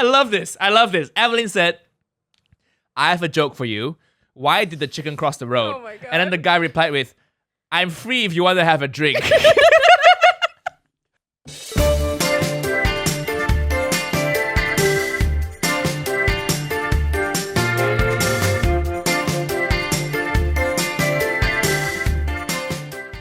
I love this. Evelyn said, I have a joke for you. Why did the chicken cross the road? Oh my God. And then the guy replied with, I'm free if you want to have a drink.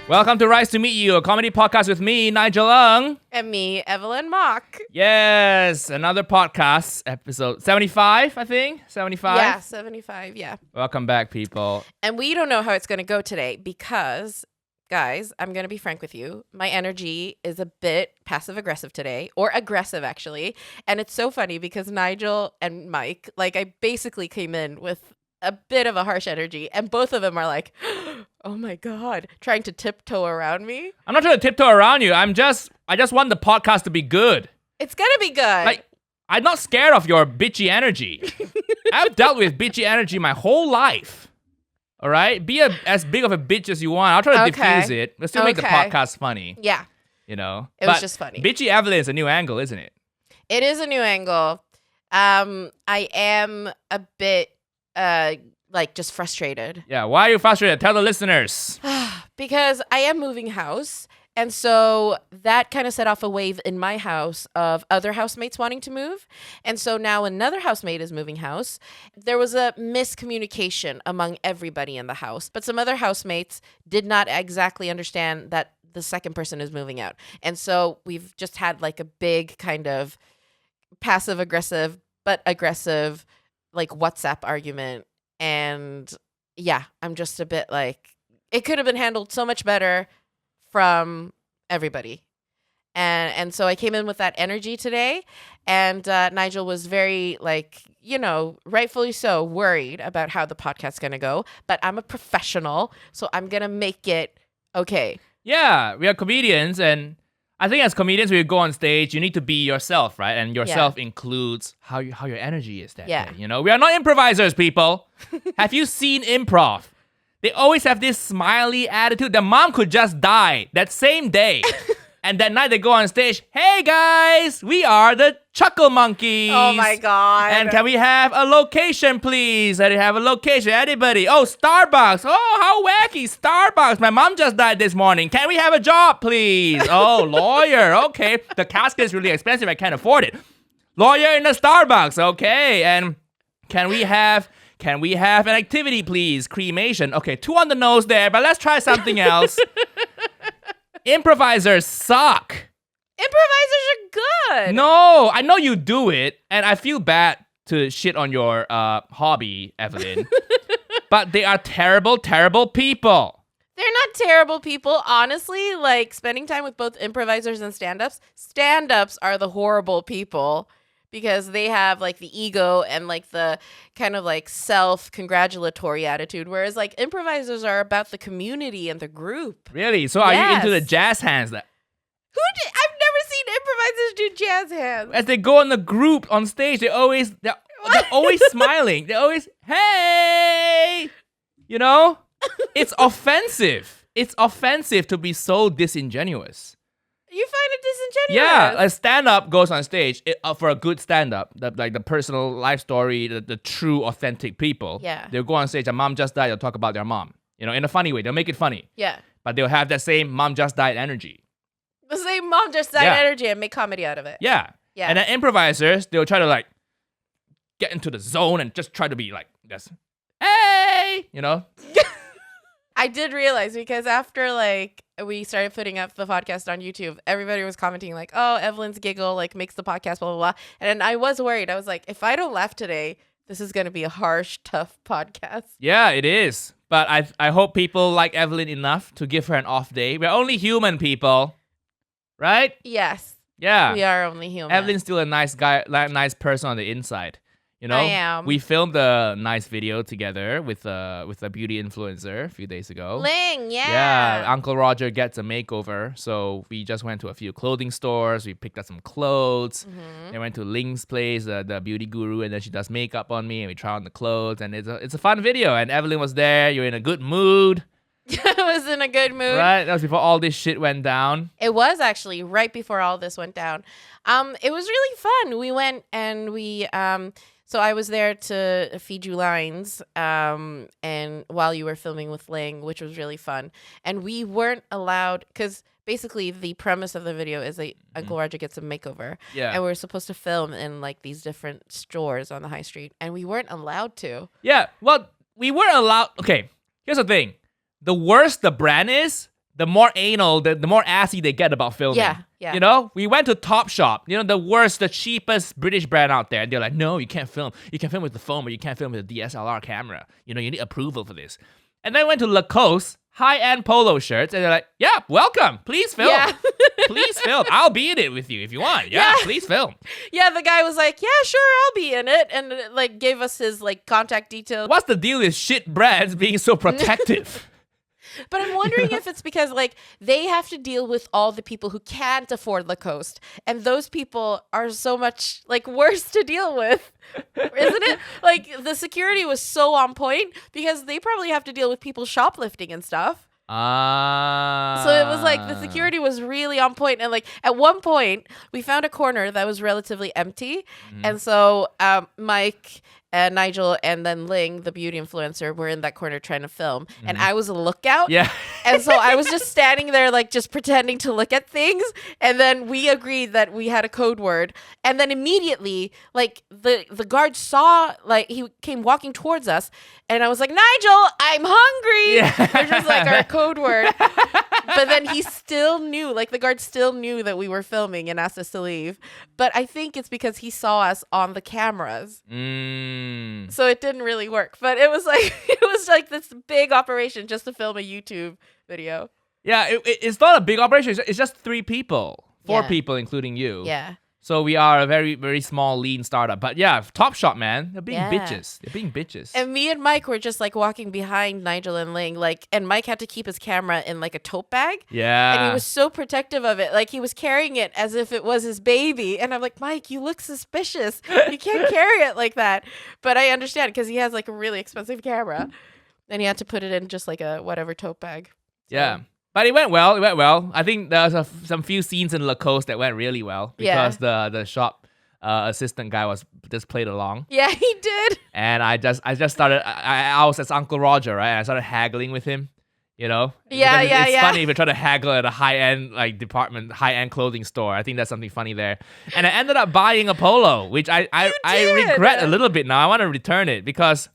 Welcome to Rise to Meet You, a comedy podcast with me, Nigel. And me, Evelyn Mock. Yes, another podcast, episode 75, I think. 75? Yeah, 75, yeah. Welcome back, people. And we don't know how it's going to go today because, guys, I'm going to be frank with you. My energy is a bit passive-aggressive today, or aggressive, actually. And it's so funny because Nigel and Mike, I basically came in with a bit of a harsh energy, and both of them are like, oh my God, trying to tiptoe around me. I'm not trying to tiptoe around you. I just want the podcast to be good. It's gonna be good. I'm not scared of your bitchy energy. I've dealt with bitchy energy my whole life. All right? Be as big of a bitch as you want. I'll try to diffuse it. Let's still make the podcast funny. Yeah. You know? It was just funny. Bitchy Evelyn is a new angle, isn't it? It is a new angle. I am a bit just frustrated. Yeah, why are you frustrated? Tell the listeners. Because I am moving house. And so that kind of set off a wave in my house of other housemates wanting to move. And so now another housemate is moving house. There was a miscommunication among everybody in the house. But some other housemates did not exactly understand that the second person is moving out. And so we've just had a big kind of passive-aggressive, but aggressive WhatsApp argument. And yeah, I'm just a bit it could have been handled so much better from everybody. And so I came in with that energy today, and Nigel was very rightfully so worried about how the podcast's going to go, but I'm a professional, so I'm going to make it okay. Yeah, we are comedians, and I think as comedians, when you go on stage, you need to be yourself, right? And yourself includes how your energy is that day. You know, we are not improvisers, people. Have you seen improv? They always have this smiley attitude. The mom could just die that same day. And that night they go on stage, hey guys, we are the Chuckle Monkeys. Oh my God. And can we have a location, please? Let it have a location. Anybody? Oh, Starbucks. Oh, how wacky. Starbucks. My mom just died this morning. Can we have a job, please? Oh, lawyer. Okay. The casket is really expensive. I can't afford it. Lawyer in the Starbucks. Okay. And can we have an activity, please? Cremation. Okay, 2 on the nose there, but let's try something else. Improvisers suck. Improvisers are good. No, I know you do it, and I feel bad to shit on your hobby, Evelyn. But they are terrible, terrible people. They're not terrible people. Honestly, spending time with both improvisers and stand-ups. Stand-ups are the horrible people because they have the ego and the kind of self-congratulatory attitude. Whereas improvisers are about the community and the group. Really? So are you into the jazz hands? I've never seen improvisers do jazz hands. As they go on the group on stage, they're always smiling. They're always, hey! You know? It's offensive. It's offensive to be so disingenuous. You find it disingenuous? Yeah, a stand-up goes on stage for a good stand-up, the personal life story, the true, authentic people. Yeah. They'll go on stage, a mom just died, they'll talk about their mom. You know, in a funny way. They'll make it funny. Yeah. But they'll have that same mom just died energy. The same mom just died energy and make comedy out of it. Yeah. Yeah. And then improvisers, they'll try to get into the zone and just try to be this, hey, you know? I did realize because after we started putting up the podcast on YouTube, everybody was commenting oh, Evelyn's giggle makes the podcast blah blah blah, and I was worried. I was like, if I don't laugh today, this is gonna be a harsh, tough podcast. Yeah, it is. But I hope people like Evelyn enough to give her an off day. We're only human, people, right? Yes. Yeah, we are only human. Evelyn's still a nice guy, nice person on the inside. You know, I am. We filmed a nice video together with a beauty influencer a few days ago. Ling, yeah. Yeah, Uncle Roger gets a makeover. So we just went to a few clothing stores. We picked up some clothes. Mm-hmm. Then went to Ling's place, the beauty guru, and then she does makeup on me, and we try on the clothes. And it's a fun video. And Evelyn was there. You're in a good mood. I was in a good mood. Right? That was before all this shit went down. It was actually right before all this went down. It was really fun. We went and so I was there to feed you lines, and while you were filming with Ling, which was really fun. And we weren't allowed, because basically the premise of the video is that Uncle Roger gets a makeover. Yeah. And we're supposed to film in like these different stores on the high street, and we weren't allowed to. Yeah, well, we weren't allowed. Okay, here's the thing. The worse the brand is, the more anal, the more assy they get about filming. Yeah. You know, we went to Topshop, the worst, the cheapest British brand out there. And they're like, no, you can't film. You can film with the phone, but you can't film with a DSLR camera. You need approval for this. And then went to Lacoste, high-end polo shirts. And they're like, yeah, welcome. Please film. Yeah. Please film. I'll be in it with you if you want. Yeah, please film. Yeah, the guy was like, yeah, sure, I'll be in it. And like gave us his like contact details. What's the deal with shit brands being so protective? But I'm wondering if it's because like they have to deal with all the people who can't afford Lacoste, and those people are so much like worse to deal with, isn't it? Like the security was so on point because they probably have to deal with people shoplifting and stuff. So it was like the security was really on point, and like at one point we found a corner that was relatively empty, and so Mike and Nigel and then Ling, the beauty influencer, were in that corner trying to film, and I was a lookout. Yeah. And so I was just standing there like just pretending to look at things, and then we agreed that we had a code word, and then immediately like the guard saw, like he came walking towards us, and I was like, Nigel, I'm hungry, which was like our code word. But then he still knew, like the guard still knew that we were filming and asked us to leave. But I think it's because he saw us on the cameras. So it didn't really work. But it was like this big operation just to film a YouTube video. Yeah, it's not a big operation. It's just 3 people. 4 Yeah. people, including you. Yeah. So we are a very, very small, lean startup. But yeah, Topshop, man. They're being Yeah. bitches. They're being bitches. And me and Mike were just like walking behind Nigel and Ling, like, and Mike had to keep his camera in like a tote bag. Yeah. And he was so protective of it. Like he was carrying it as if it was his baby. And I'm like, Mike, you look suspicious. You can't carry it like that. But I understand because he has like a really expensive camera. And he had to put it in just like a whatever tote bag. So. Yeah. But it went well. It went well. I think there was some few scenes in Lacoste that went really well because the shop assistant guy just played along. Yeah, he did. And I just started. I was as Uncle Roger, right? And I started haggling with him. Yeah, Because it's yeah. funny if you try to haggle at a high-end department, high-end clothing store. I think that's something funny there. And I ended up buying a polo, which I regret a little bit now. I want to return it because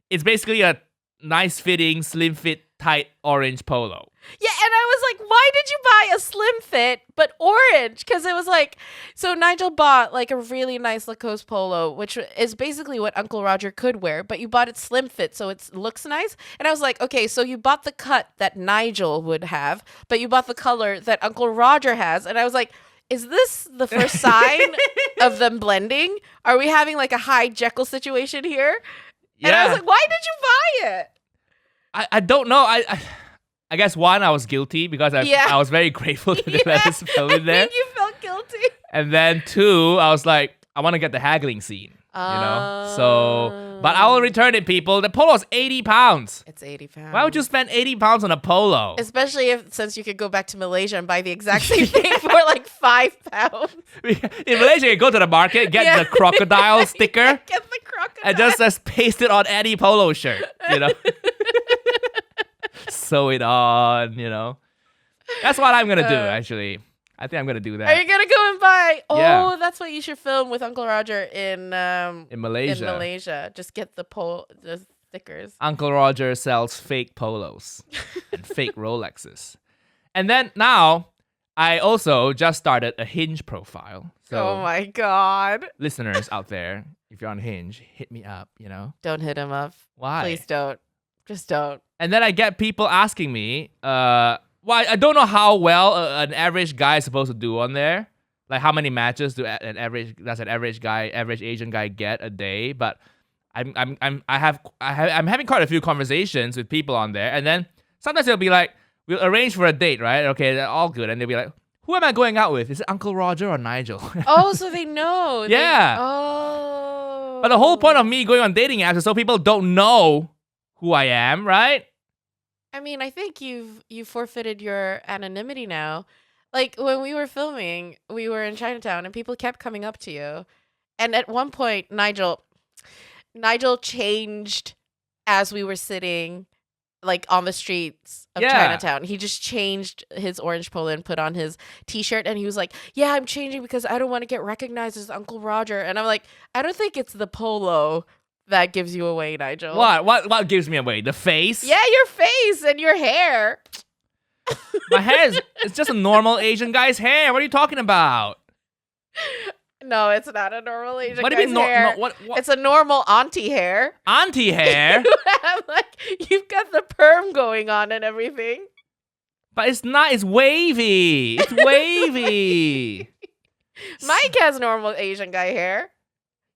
it's basically a nice fitting, slim fit, tight orange polo. Yeah, and I was like, why did you buy a slim fit but orange? Because it was like, so Nigel bought like a really nice Lacoste polo, which is basically what Uncle Roger could wear, but you bought it slim fit, so it looks nice. And I was like, okay, so you bought the cut that Nigel would have, but you bought the color that Uncle Roger has. And I was like, is this the first sign of them blending? Are we having like a Hyde Jekyll situation here? Yeah. And I was like, why did you buy it? I don't know. I guess one, I was guilty because I was very grateful that they let us film in there. I think you felt guilty. And then 2, I was like, I want to get the haggling scene. So, but I will return it, people. The polo is 80 pounds. It's 80 pounds. Why would you spend 80 pounds on a polo? Especially since you could go back to Malaysia and buy the exact same thing for like 5 pounds. In Malaysia, you go to the market, get the crocodile sticker, Get the crocodile. and just paste it on any polo shirt, Sew it on, That's what I'm going to do, actually. I think I'm going to do that. Are you going to go and buy? Oh, Yeah. that's what you should film with Uncle Roger in Malaysia. In Malaysia. Just get the stickers. Uncle Roger sells fake polos and fake Rolexes. And then now, I also just started a Hinge profile. So Oh my God. listeners out there, if you're on Hinge, hit me up, Don't hit him up. Why? Please don't. Just don't. And then I get people asking me, I don't know how well an average guy is supposed to do on there. Like how many matches does an average Asian guy get a day? But I'm having quite a few conversations with people on there, and then sometimes they'll be like, we'll arrange for a date, right? Okay, they're all good, and they'll be like, who am I going out with? Is it Uncle Roger or Nigel? Oh, so they know. Yeah. Oh. But the whole point of me going on dating apps is so people don't know who I am, right? I mean, I think you forfeited your anonymity now. Like when we were filming, we were in Chinatown and people kept coming up to you. And at one point, Nigel changed as we were sitting like on the streets of Chinatown. He just changed his orange polo and put on his t-shirt and he was like, "Yeah, I'm changing because I don't want to get recognized as Uncle Roger." And I'm like, "I don't think it's the polo that gives you away, Nigel." What gives me away? The face? Yeah, your face and your hair. My hair it's just a normal Asian guy's hair. What are you talking about? No, it's not a normal Asian What do you guy's mean? hair. What? It's a normal auntie hair. Auntie hair? You've got the perm going on and everything. But it's not. It's wavy. It's wavy. Mike has normal Asian guy hair.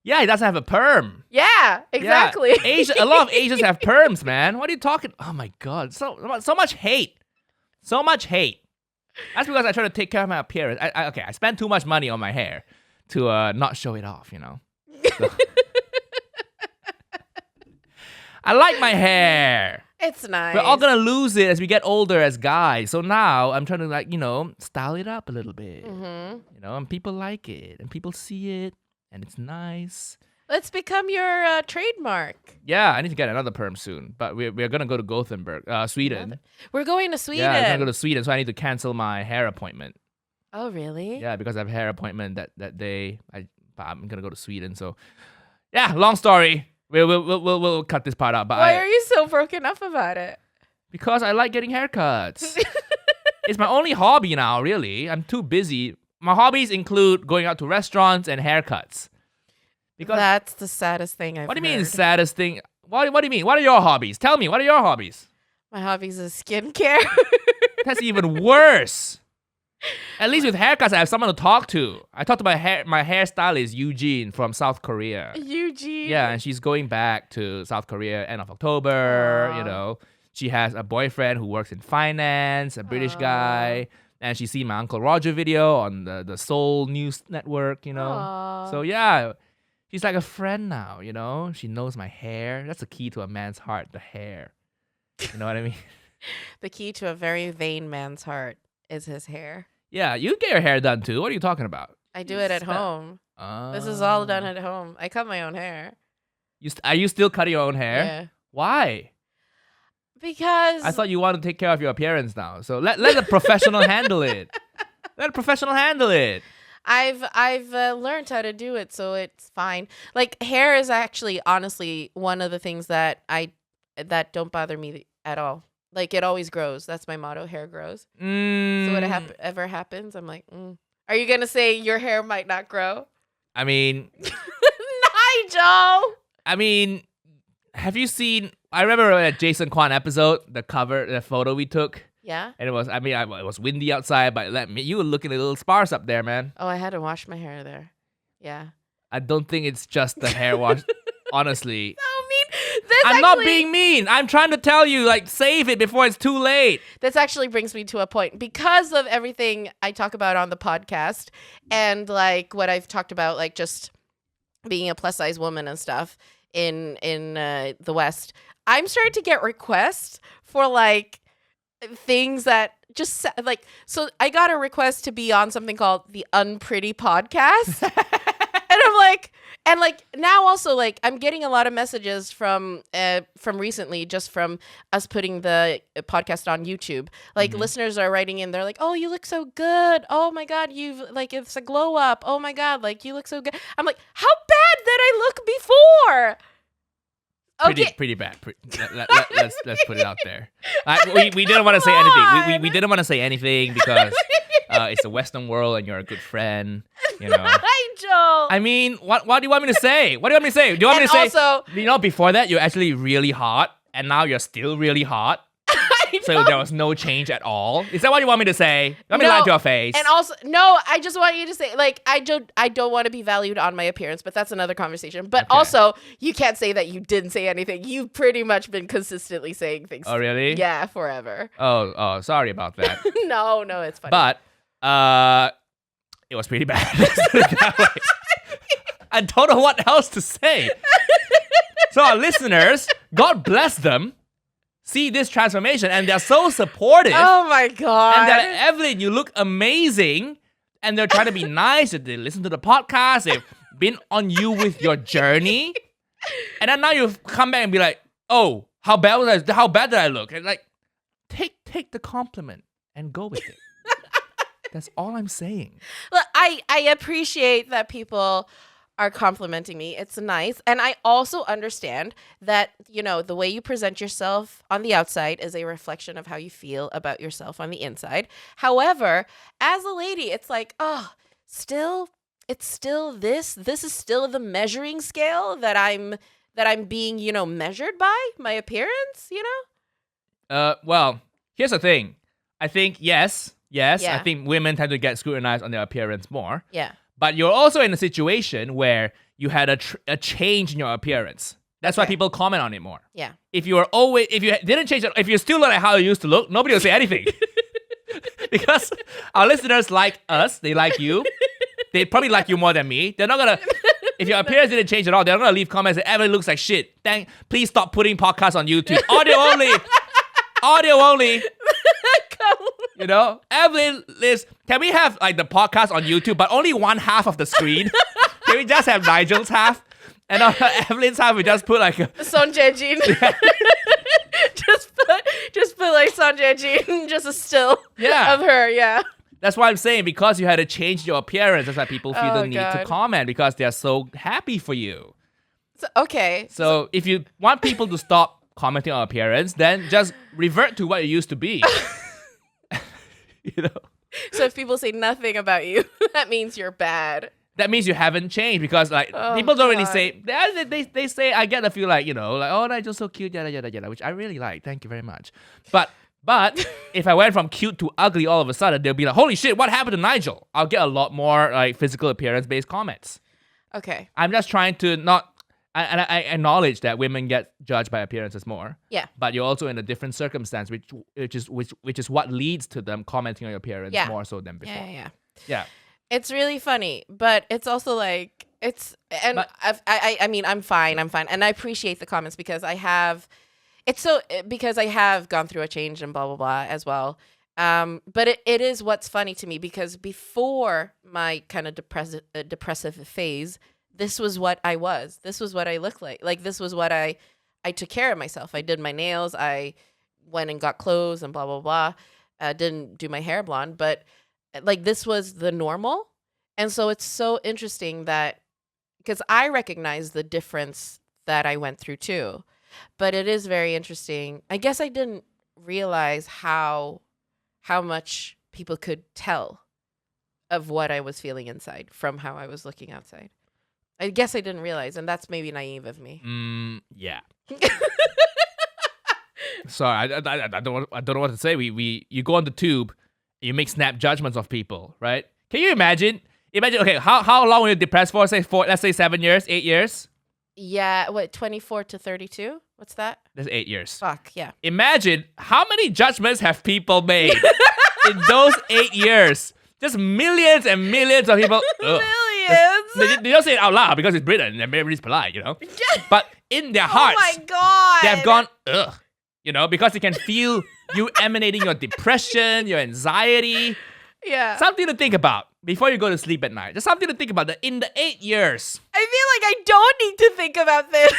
Yeah, he doesn't have a perm. Yeah, exactly. Yeah. A lot of Asians have perms, man. What are you talking? Oh my god, so much hate. So much hate. That's because I try to take care of my appearance. I spend too much money on my hair to not show it off, So. I like my hair. It's nice. We're all gonna lose it as we get older as guys. So now I'm trying to style it up a little bit. Mm-hmm. And people like it and people see it and it's nice. Let's become your trademark. Yeah, I need to get another perm soon. But we're going to go to Gothenburg, Sweden. We're going to Sweden. Yeah, we're going to go to Sweden, so I need to cancel my hair appointment. Oh, really? Yeah, because I have a hair appointment that day. But I'm going to go to Sweden, so... Yeah, long story. We'll cut this part out. But Why are you so broken up about it? Because I like getting haircuts. It's my only hobby now, really. I'm too busy. My hobbies include going out to restaurants and haircuts. Because that's the saddest thing I've heard. What do you mean saddest thing? What do you mean? What are your hobbies? Tell me, what are your hobbies? My hobbies is skincare. That's even worse. At least with haircuts, I have someone to talk to. I talked to my hairstylist, Eugene, from South Korea. Eugene? Yeah, and she's going back to South Korea end of October, She has a boyfriend who works in finance, a British guy. And she's seen my Uncle Roger video on the Seoul News Network, So yeah... She's like a friend now, She knows my hair. That's the key to a man's heart, the hair. You know what I mean? The key to a very vain man's heart is his hair. Yeah, you get your hair done too. What are you talking about? I do it at home. This is all done at home. I cut my own hair. Are you still cutting your own hair? Yeah. Why? Because... I thought you wanted to take care of your appearance now. So let a professional handle it. Let a professional handle it. I've learned how to do it, so it's fine. Like hair is actually, honestly, one of the things that don't bother me at all. Like it always grows. That's my motto. Hair grows. So whatever happens, I'm like, Are you gonna say your hair might not grow? I mean, Nigel. I mean, have you seen? I remember a Jason Kwan episode, the photo we took. Yeah. And it was windy outside, but you were looking a little sparse up there, man. Oh, I had to wash my hair there. Yeah. I don't think it's just the hair wash, honestly. So mean. I'm not being mean. I'm trying to tell you, save it before it's too late. This actually brings me to a point. Because of everything I talk about on the podcast and what I've talked about, just being a plus size woman and stuff in the West, I'm starting to get requests for things that just so I got a request to be on something called the Unpretty Podcast. And I'm now also I'm getting a lot of messages from recently, just from us putting the podcast on YouTube. Listeners are writing in, they're like, "Oh, you look so good. Oh my God, you've it's a glow up. Oh my God, you look so good." I'm like, how bad did I look before? Okay. Pretty bad. Let's put it out there. We didn't want to say anything. We didn't want to say anything because it's the Western world and you're a good friend. Nigel. I mean, what do you want me to say? What do you want me to say? Do you want me to say? Also, before that you're actually really hot, and now you're still really hot. So there was no change at all. Is that what you want me to say? Let me lie to your face. And also, no, I just want you to say, I don't want to be valued on my appearance, but that's another conversation. But also, you can't say that you didn't say anything. You've pretty much been consistently saying things. Oh, really? Yeah, forever. Oh, sorry about that. No, it's funny. But, it was pretty bad. I don't know what else to say. So our listeners, God bless them. see this transformation and they're so supportive. Oh my God. And they're like, Evelyn, you look amazing. And they're trying to be nice. They listen to the podcast. They've been on you with your journey. And then now you've come back and be like, oh, how bad was I? How bad did I look? And like, take the compliment and go with it. That's all I'm saying. Look, I appreciate that people are complimenting me. It's nice. And I also understand that, the way you present yourself on the outside is a reflection of how you feel about yourself on the inside. However, as a lady, it's like, it's still this. This is still the measuring scale that I'm being, measured by my appearance, Well, here's the thing. I think, yes, Yeah. I think women tend to get scrutinized on their appearance more. Yeah. But you're also in a situation where you had a change in your appearance. That's why people comment on it more. Yeah. If you didn't change it, if you still look like how you used to look, nobody will say anything. Because our listeners like us, they like you. They probably like you more than me. They're not gonna. If your appearance didn't change at all, they're not gonna leave comments that Evelyn looks like shit. Please stop putting podcasts on YouTube. Audio only. Audio only. Evelyn lives. Can we have like the podcast on YouTube, but only one half of the screen? Can we just have Nigel's half? And on Evelyn's half, we just put like Son Jae-jin. Yeah. just put like Son Jae-jin, just a still of her, yeah. That's why I'm saying, because you had to change your appearance, that's why people feel the need to comment, because they're so happy for you. So if you want people to stop commenting on appearance, then just revert to what you used to be. So if people say nothing about you, that means you're bad. That means you haven't changed, because people don't really say, they say, I get a feel like, oh, Nigel's so cute, yada, yada, yada, which I really like. Thank you very much. But if I went from cute to ugly all of a sudden, they'll be like, holy shit, what happened to Nigel? I'll get a lot more like physical appearance based comments. Okay. I'm just trying to I acknowledge that women get judged by appearances more. Yeah. But you're also in a different circumstance, which is what leads to them commenting on your appearance more so than before. Yeah. It's really funny, but it's also like I mean, I'm fine, and I appreciate the comments because I have gone through a change and blah blah blah as well. But it is what's funny to me, because before my kind of depressive phase, this was what I was. This was what I looked like. Like, this was what I took care of myself. I did my nails. I went and got clothes and blah blah blah. Didn't do my hair blonde, but like, this was the normal. And so it's so interesting that, because I recognize the difference that I went through too, but it is very interesting. I guess I didn't realize how much people could tell of what I was feeling inside from how I was looking outside. I guess I didn't realize, and that's maybe naive of me. Yeah. Sorry, I don't know what to say. You go on the tube, you make snap judgments of people, right? Can you imagine? Okay, how long were you depressed for? Let's say 7 years, 8 years. Yeah, 24 to 32? What's that? That's 8 years. Fuck, yeah. Imagine how many judgments have people made in those 8 years. Just millions and millions of people. Millions? They don't say it out loud because it's Britain and everybody's polite, But in their hearts, oh my God, they have gone, ugh, because they can feel you emanating your depression, your anxiety. Yeah. Something to think about before you go to sleep at night. Just something to think about. That in the 8 years. I feel like I don't need to think about this.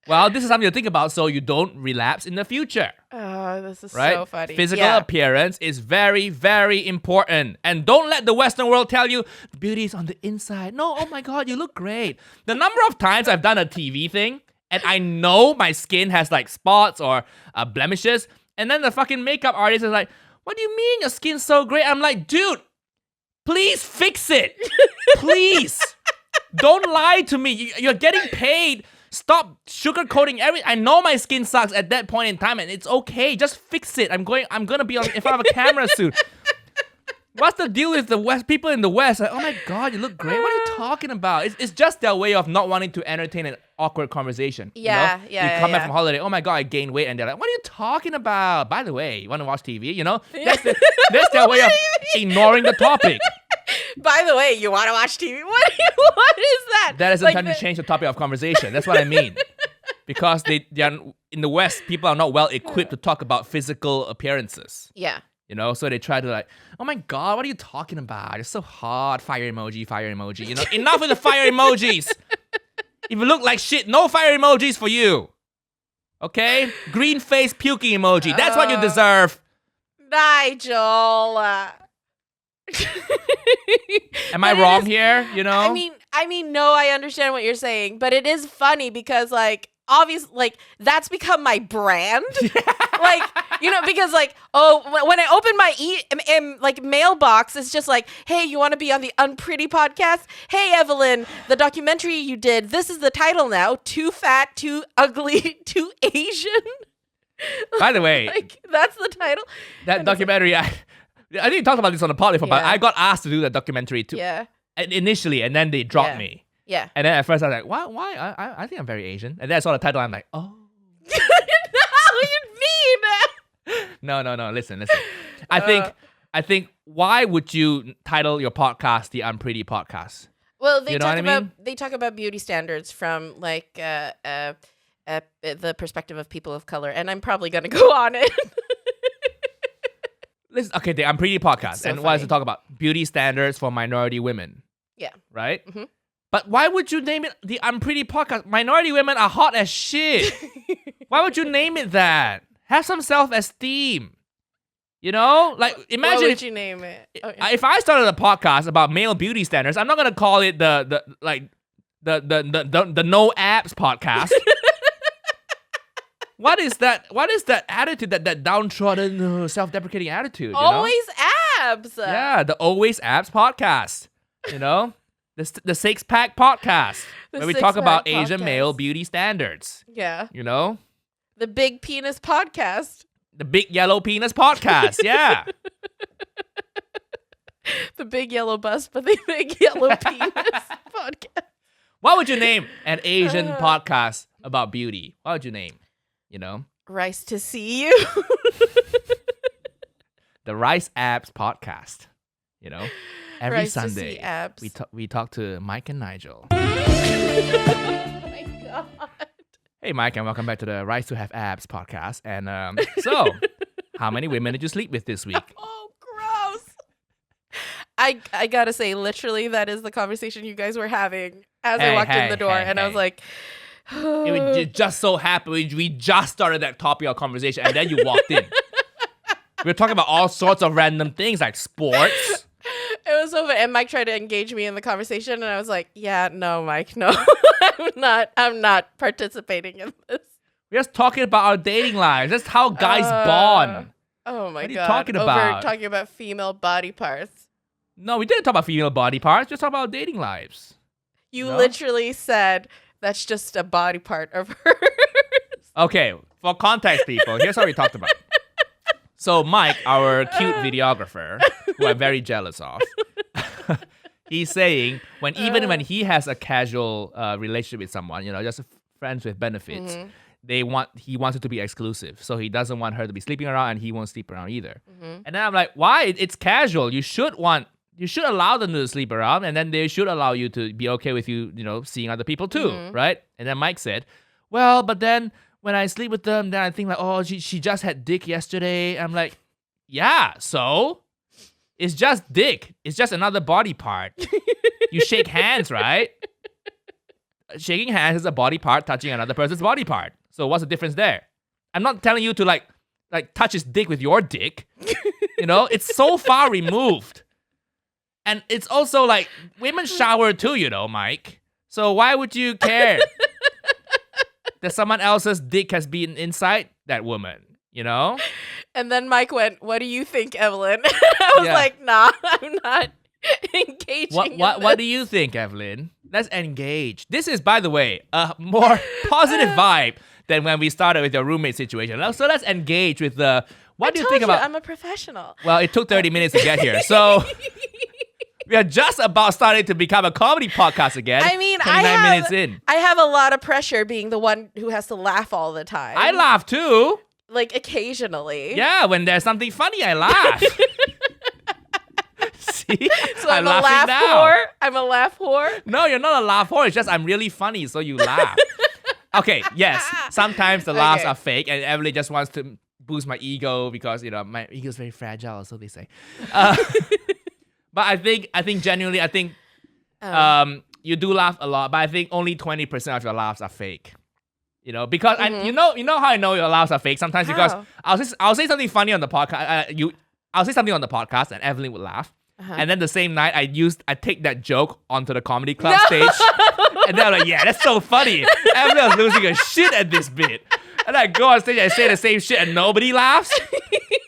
Well, this is something to think about so you don't relapse in the future. Oh, this is right? so funny. Physical appearance is very, very important. And don't let the Western world tell you beauty is on the inside. No, oh my God, you look great. The number of times I've done a TV thing and I know my skin has like spots or blemishes, and then the fucking makeup artist is like, what do you mean your skin's so great? I'm like, dude, please fix it. Please. Don't lie to me. You're getting paid. Stop sugarcoating everything. I know my skin sucks at that point in time, and it's okay. Just fix it. I'm gonna be in front of a camera soon. What's the deal with the West people in the West? Like, oh my God, you look great. What are you talking about? It's just their way of not wanting to entertain an awkward conversation. Yeah, you come back from holiday. Oh my God, I gained weight, and they're like, what are you talking about? By the way, you want to watch TV? That's their way of ignoring the topic. By the way, you want to watch TV? What is that? That is like, time to change the topic of conversation. That's what I mean. because they're in the West, people are not well equipped to talk about physical appearances. Yeah. You know, so they try to like, oh my God, what are you talking about? You're so hot. Fire emoji, fire emoji. You know, enough with the fire emojis. If you look like shit, no fire emojis for you. Okay? Green face puking emoji. That's what you deserve. Nigel. Am I wrong here? You know? I mean, no, I understand what you're saying, but it is funny because, like, obviously, like, that's become my brand. Like, you know, because, like, when I open my mailbox, it's just like, hey, you want to be on the Unpretty podcast? Hey, Evelyn, the documentary you did, this is the title now. Too fat, too ugly, too Asian. By the way, like, that's the title. That documentary, I think you talked about this on the pod before, but I got asked to do that documentary too. Yeah. Initially, and then they dropped me. Yeah. And then at first I was like, why? I think I'm very Asian. And then I saw the title, I'm like, oh. What do you mean? No. Listen. I think why would you title your podcast the Unpretty Podcast? Well, they talk about beauty standards from like the perspective of people of color, and I'm probably gonna go on it. Listen, okay, the Unpretty Podcast, So and funny. what does it talk about? Beauty standards for minority women. Yeah. Right? Mm-hmm. But why would you name it the Unpretty Podcast? Minority women are hot as shit. Why would you name it that? Have some self-esteem. You know? Like, imagine What would you name it? Okay. if I started a podcast about male beauty standards, I'm not gonna call it the no abs podcast. What is that? What is that attitude? That downtrodden, self-deprecating attitude? You know? Always abs. Yeah, the Always Abs podcast. You know, the Six Pack podcast The where we Six talk about Pack Asian podcast. male beauty standards. Yeah. You know, The Big Penis Podcast. the Big Yellow Penis podcast. Yeah. The Big Yellow Bus, but the Big Yellow Penis Podcast. What would you name an Asian podcast about beauty? What would you name? You know, Rice to see you. the Rice Abs podcast. You know, every Rice to Sunday see abs. we talk to Mike and Nigel. Oh my God. Hey, Mike, and welcome back to the Rice to Have Abs podcast. And so, how many women did you sleep with this week? Oh, gross. I gotta say, literally, that is the conversation you guys were having as I walked in the door. I was like, It just so happened we just started that topic of conversation, and then you walked in. We were talking about all sorts of random things like sports. it was over. And Mike tried to engage me in the conversation, and I was like, yeah, no, Mike, no. I'm not participating in this. We're just talking about our dating lives. That's how guys bond. Oh my God. What are you talking about? Over talking about female body parts. No, we didn't talk about female body parts. Just talk about dating lives. You No? literally said that's just a body part of hers. Okay, for context, people, here's what we talked about. So Mike, our cute videographer, who I'm very jealous of, he's saying even when he has a casual relationship with someone, you know, just friends with benefits, he wants it to be exclusive. So he doesn't want her to be sleeping around, and he won't sleep around either. And then I'm like, why? It's casual. You should allow them to sleep around, and then they should allow you to be okay with you, you know, seeing other people too, right? And then Mike said, well, but then when I sleep with them, then I think like, oh, she just had dick yesterday. I'm like, yeah, so it's just dick. It's just another body part. You shake hands, right? Shaking hands is a body part touching another person's body part. So what's the difference there? I'm not telling you to like touch his dick with your dick. You know, it's so far removed. And it's also like women shower too, you know, Mike. So why would you care that someone else's dick has been inside that woman, you know? And then Mike went, what do you think, Evelyn? I was like, nah, I'm not engaging. What do you think, Evelyn? Let's engage. This is, by the way, a more positive vibe than when we started with your roommate situation. So let's engage with the, what do you think about... I'm a professional. Well, it took 30 minutes to get here. So we are just about starting to become a comedy podcast again. I mean, 29 minutes in. I have a lot of pressure being the one who has to laugh all the time. I laugh too. Like occasionally. Yeah, when there's something funny, I laugh. See? So I'm a laugh whore. I'm a laugh whore. No, you're not a laugh whore. It's just I'm really funny, so you laugh. Okay, yes. Sometimes the laughs Okay. are fake, and Evelyn just wants to boost my ego because my ego is very fragile, so they say. Uh, but I think genuinely, you do laugh a lot, but I think only 20% of your laughs are fake. Because you know how I know your laughs are fake sometimes because How? I'll say something funny on the podcast. I'll say something on the podcast, and Evelyn would laugh. And then the same night, I take that joke onto the comedy club stage. And then I'm like, yeah, that's so funny. Evelyn was losing her shit at this bit. And I go on stage, I say the same shit, and nobody laughs.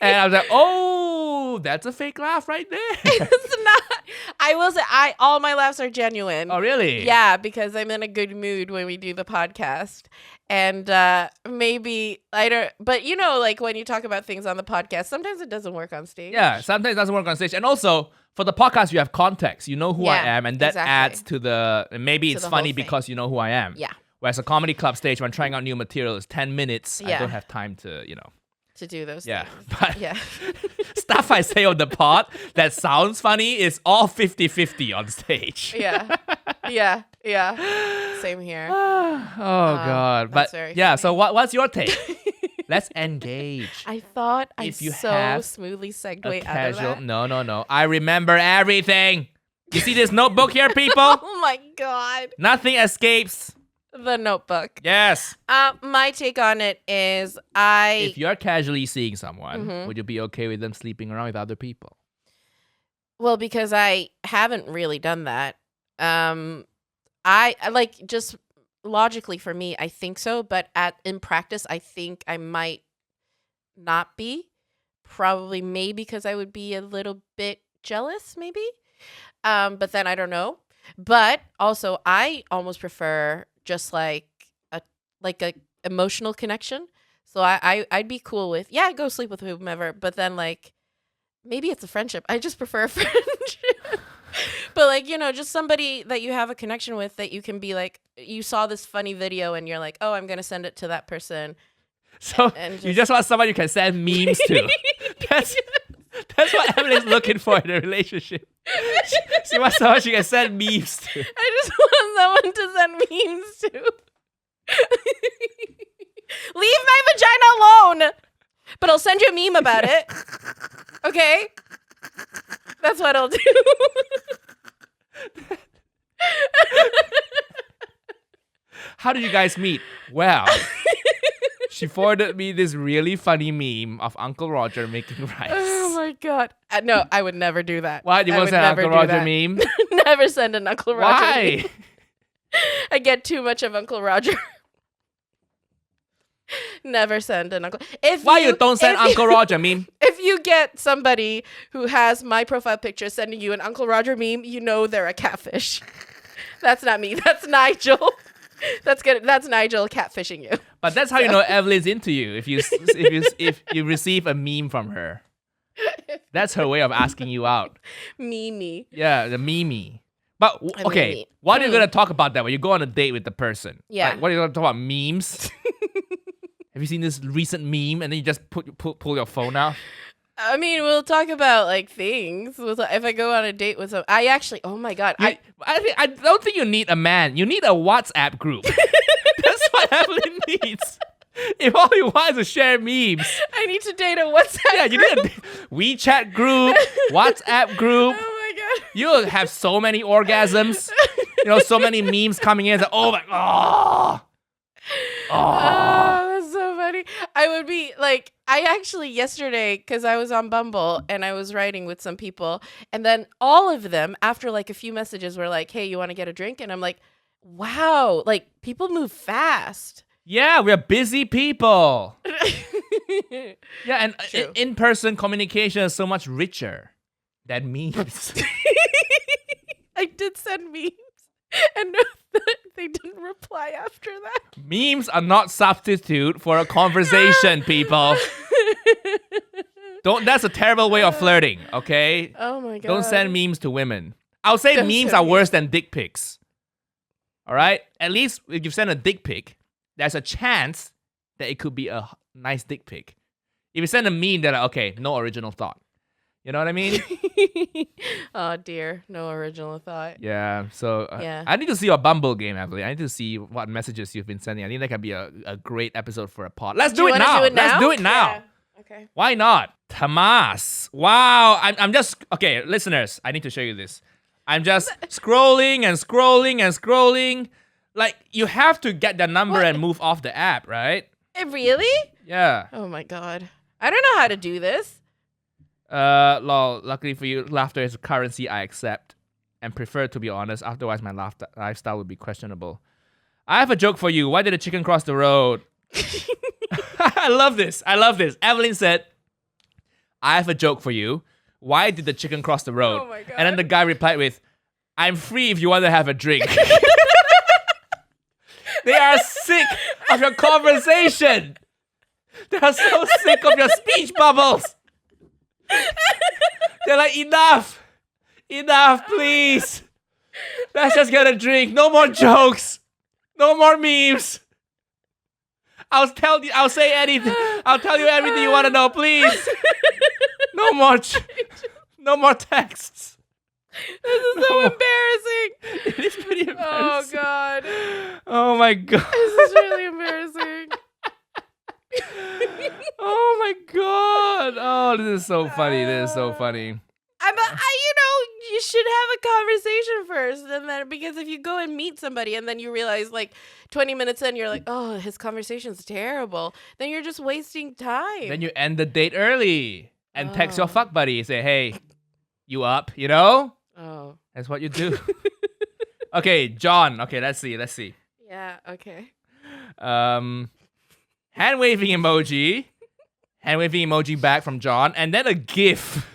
And I was like, oh, that's a fake laugh right there. It's not. I will say, all my laughs are genuine. Oh, really? Yeah, because I'm in a good mood when we do the podcast. And maybe later, but like when you talk about things on the podcast, sometimes it doesn't work on stage. Yeah, sometimes it doesn't work on stage. And also, for the podcast, you have context. You know who I am, and that exactly. adds to the... Maybe it's the funny whole thing. because you know who I am. Yeah. Whereas a comedy club stage, when trying out new material, is 10 minutes. I Yeah. don't have time to, To do those Yeah. things. But Yeah. stuff I say on the pod that sounds funny is all 50-50 on stage. Yeah. Yeah. Yeah. Same here. Oh, God. that's But very yeah, funny. so what's your take? Let's engage. I thought I If you so have smoothly segued A out of casual... that. No. I remember everything. You see this notebook here, people? Oh my God. Nothing escapes. The Notebook. Yes. My take on it is If you're casually seeing someone, Mhm. would you be okay with them sleeping around with other people? well, because I haven't really done that. I like just logically for me, I think so, but in practice, I think I might not be. Probably maybe because I would be a little bit jealous, maybe. But then I don't know. But also, I almost prefer just like a emotional connection. So I'd be cool with go sleep with whomever. But then like maybe it's a friendship. I just prefer a friendship. But like just somebody that you have a connection with that you can be like you saw this funny video and you're like, oh, I'm gonna send it to that person. So And you just want someone you can send memes to. That's what Emily's looking for in a relationship. She wants someone she can send memes to. I just want someone to send memes to. Leave my vagina alone. But I'll send you a meme about it. Okay? That's what I'll do. How did you guys meet? Well, she forwarded me this really funny meme of Uncle Roger making rice. Oh my God. No, I would never do that. Why? You I want would to send never Uncle do Roger that. meme? Never send an Uncle Roger Why? meme. I get too much of Uncle Roger. Never send an Uncle. Why you don't send Uncle Roger meme? If you get somebody who has my profile picture sending you an Uncle Roger meme, you know they're a catfish. That's not me. That's Nigel. That's good. That's Nigel catfishing you. But that's how you know Evelyn's into you. If you receive a meme from her, that's her way of asking you out. Mimi. Yeah, the meme. But A okay, meme. what are you gonna talk about that when you go on a date with the person? Yeah. Like, what are you gonna talk about? Memes? Have you seen this recent meme and then you just pull your phone out? I mean, we'll talk about like things. If I go on a date with some, I actually, oh my God, I don't think you need a man. You need a WhatsApp group. That's what Evelyn needs. If all you want is to share memes. I need to date a WhatsApp. Yeah, you need a WeChat group, WhatsApp group. Oh my God. You'll have so many orgasms. So many memes coming in. It's like, oh my God. Oh, that's so funny. I would be like, I actually yesterday, because I was on Bumble and I was writing with some people, and then all of them, after like a few messages, were like, hey, you want to get a drink? And I'm like, wow, like people move fast. Yeah, we're busy people. Yeah, and True. in-person communication is so much richer than memes. I did send memes, and they didn't reply after that. Memes are not substitute for a conversation, people. That's a terrible way of flirting, okay? Oh my God. Don't send memes to women. I'll say Don't memes send are memes. worse than dick pics. All right? At least if you send a dick pic, there's a chance that it could be a nice dick pic. If you send a meme, they're like, okay, no original thought. You know what I mean? Oh dear, no original thought. Yeah. So Yeah. I need to see your Bumble game, Evelyn. I need to see what messages you've been sending. I think that can be a great episode for a pod. Let's do you it wanna now. do it Let's now? do it now. Yeah. Okay. Why not? Tamas. Wow. I'm just okay, listeners. I need to show you this. I'm just scrolling and scrolling and scrolling. Like you have to get their number What? and move off the app, right? Really? Yeah. Oh my god. I don't know how to do this. Lol, luckily for you, laughter is a currency I accept and prefer to be honest. Otherwise, my lifestyle would be questionable. I have a joke for you. Why did a chicken cross the road? I love this. Evelyn said, I have a joke for you. Why did the chicken cross the road? Oh my God. And then the guy replied with, I'm free if you want to have a drink. They are sick of your conversation. They are so sick of your speech bubbles. They're like, enough, please. Let's just get a drink. No more jokes. No more memes. I'll say anything. I'll tell you everything you want to know, please. No more texts. This is so embarrassing. It is pretty embarrassing. Oh god. Oh my god. This is really embarrassing. Oh my god. Oh, this is so funny. You should have a conversation first, and then because if you go and meet somebody and then you realize like 20 minutes in you're like, oh, his conversation's terrible, then you're just wasting time. Then you end the date early and text your Oh. fuck buddy. Say, hey, you up? You know? Oh. That's what you do. Okay, John. Okay, let's see. Yeah, okay. Hand waving emoji. Hand waving emoji back from John, and then a GIF.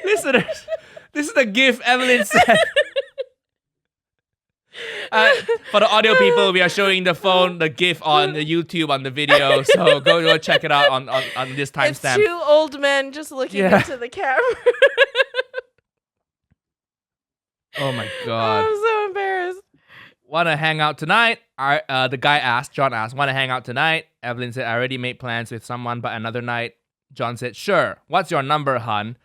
Listeners, this is the GIF Evelyn said. For the audio people, we are showing the GIF on the YouTube on the video, so go check it out on this It's timestamp. two old men just looking into the camera. Oh my god. I'm so embarrassed. Wanna hang out tonight? The guy asked, John asked, wanna hang out tonight? Evelyn said, I already made plans with someone, but another night. John said, sure. What's your number, hun?